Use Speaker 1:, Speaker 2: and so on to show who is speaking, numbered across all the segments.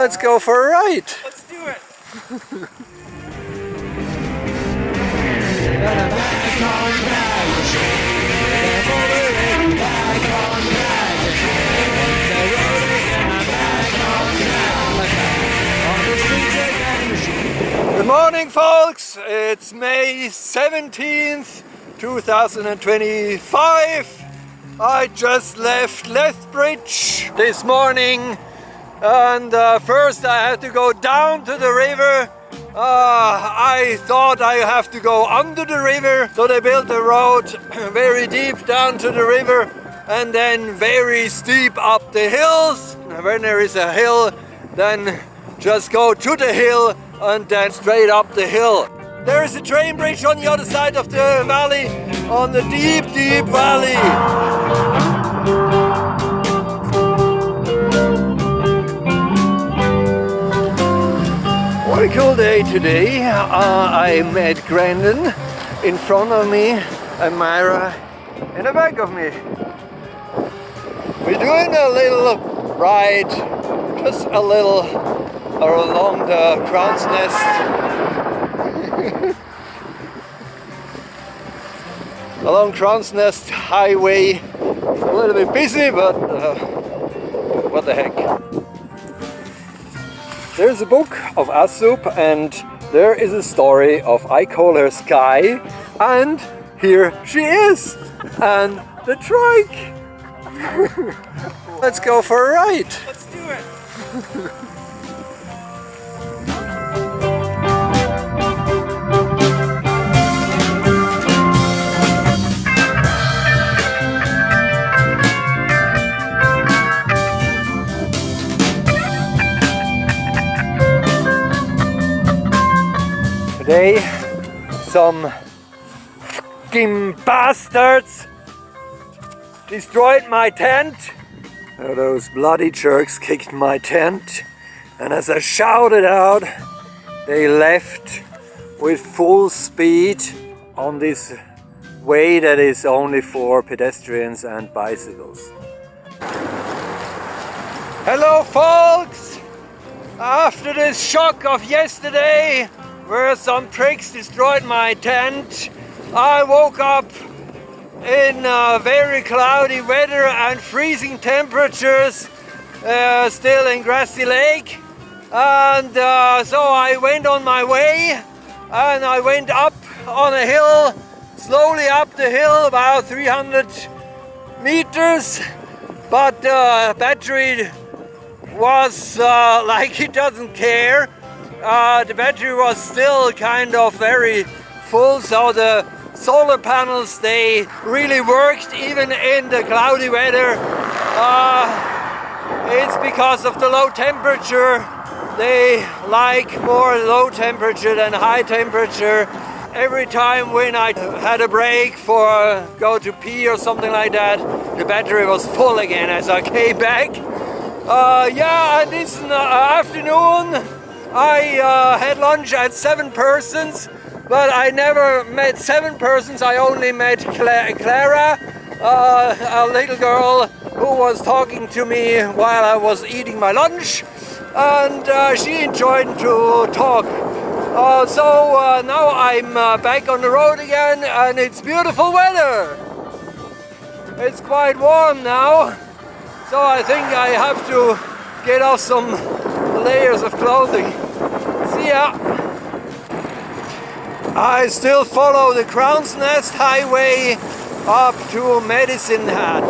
Speaker 1: Let's go for a ride.
Speaker 2: Let's do it.
Speaker 1: Good morning, folks. It's May 17th, 2025. I just left Lethbridge this morning. And first I had to go down to the river. I thought I have to go under the river, so they built a road very deep down to the river and then very steep up the hills. When there is a hill, then just go to the hill and then straight up the hill. There is a train bridge on the other side of the valley, on the deep, deep valley. What a cool day today. I met Granden in front of me and Myra in the back of me. We're doing a little ride, just a little along the Crownsnest. Along Crownsnest Highway. A little bit busy, but what the heck. There's a book of AZUB and there is a story of, I call her Sky, and here she is, and the trike. Let's go for a ride.
Speaker 2: Let's do it.
Speaker 1: Today, some fucking bastards destroyed my tent. Those bloody jerks kicked my tent, and as I shouted out, they left with full speed on this way that is only for pedestrians and bicycles. Hello, folks! After this shock of yesterday, where some pricks destroyed my tent, I woke up in very cloudy weather and freezing temperatures, still in Grassy Lake, and so I went on my way and I went up on a hill, slowly up the hill, about 300 meters, but the battery was like it doesn't care. The battery was still kind of very full, so the solar panels, they really worked even in the cloudy weather. It's because of the low temperature. They like more low temperature than high temperature. Every time when I had a break for go to pee or something like that, the battery was full again as I came back. Yeah, and this afternoon I had lunch at 7 persons, but I never met 7 persons. I only met Clara, a little girl who was talking to me while I was eating my lunch, and she enjoyed to talk. So now I'm back on the road again, and it's beautiful weather. It's quite warm now, so I think I have to get off some layers of clothing. See ya! I still follow the Crownsnest Highway up to Medicine Hat.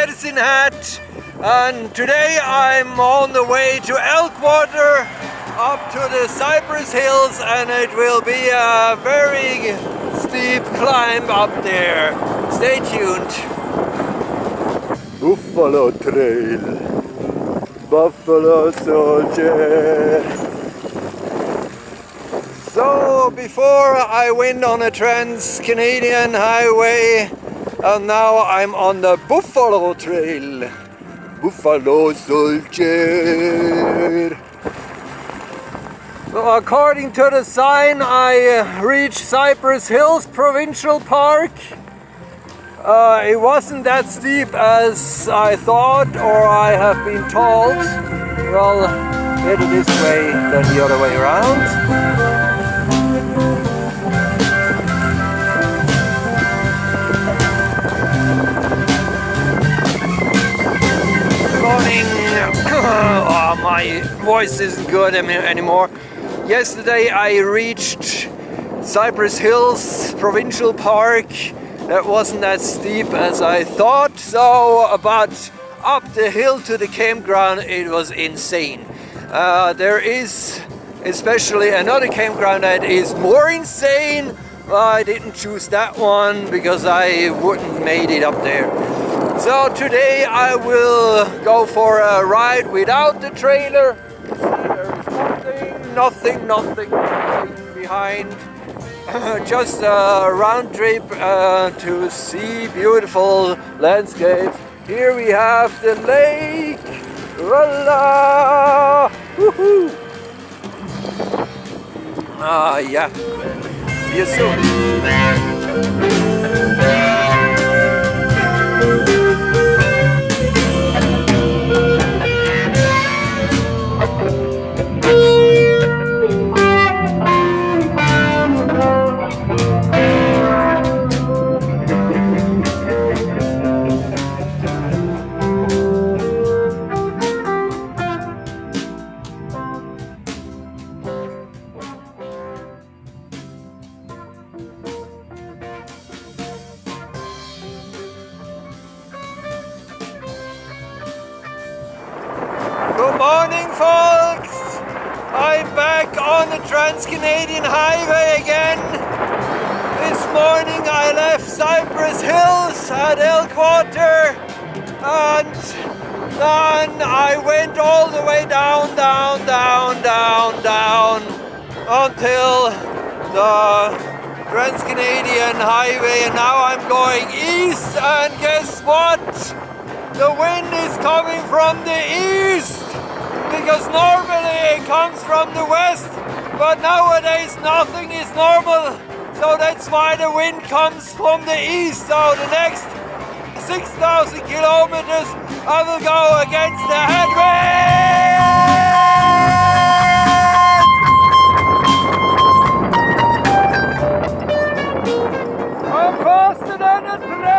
Speaker 1: medicine hat, and today I'm on the way to Elkwater up to the Cypress Hills, and it will be a very steep climb up there. Stay tuned. Buffalo Trail, Buffalo Soldier. So before I went on a Trans-Canadian highway, and now I'm on the Buffalo Trail. Buffalo Soldier. So according to the sign, I reached Cypress Hills Provincial Park. It wasn't that steep as I thought, or I have been told. Well, better this way than the other way around. Morning. Oh, my voice isn't good anymore. Yesterday I reached Cypress Hills Provincial Park. That wasn't that steep as I thought, so about up the hill to the campground it was insane. There is especially another campground that is more insane. I didn't choose that one because I wouldn't made it up there. So today I will go for a ride without the trailer. There is nothing behind. Just a round trip to see beautiful landscapes. Here we have the lake. Voila! Woohoo! Yeah. See you soon. Good morning, folks! I'm back on the Trans-Canadian Highway again. This morning I left Cypress Hills at Elkwater, and then I went all the way down until the Trans-Canadian Highway, and now I'm going east, and guess what? The wind is coming from the east, because normally it comes from the west, but nowadays nothing is normal, so that's why the wind comes from the east. So the next 6,000 kilometers I will go against the headwind. I'm faster than a train.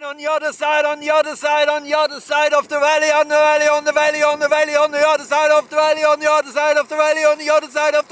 Speaker 1: On the other side of the valley, on the other side of the valley, on the other side of the valley, on the other side of the valley, on the other side of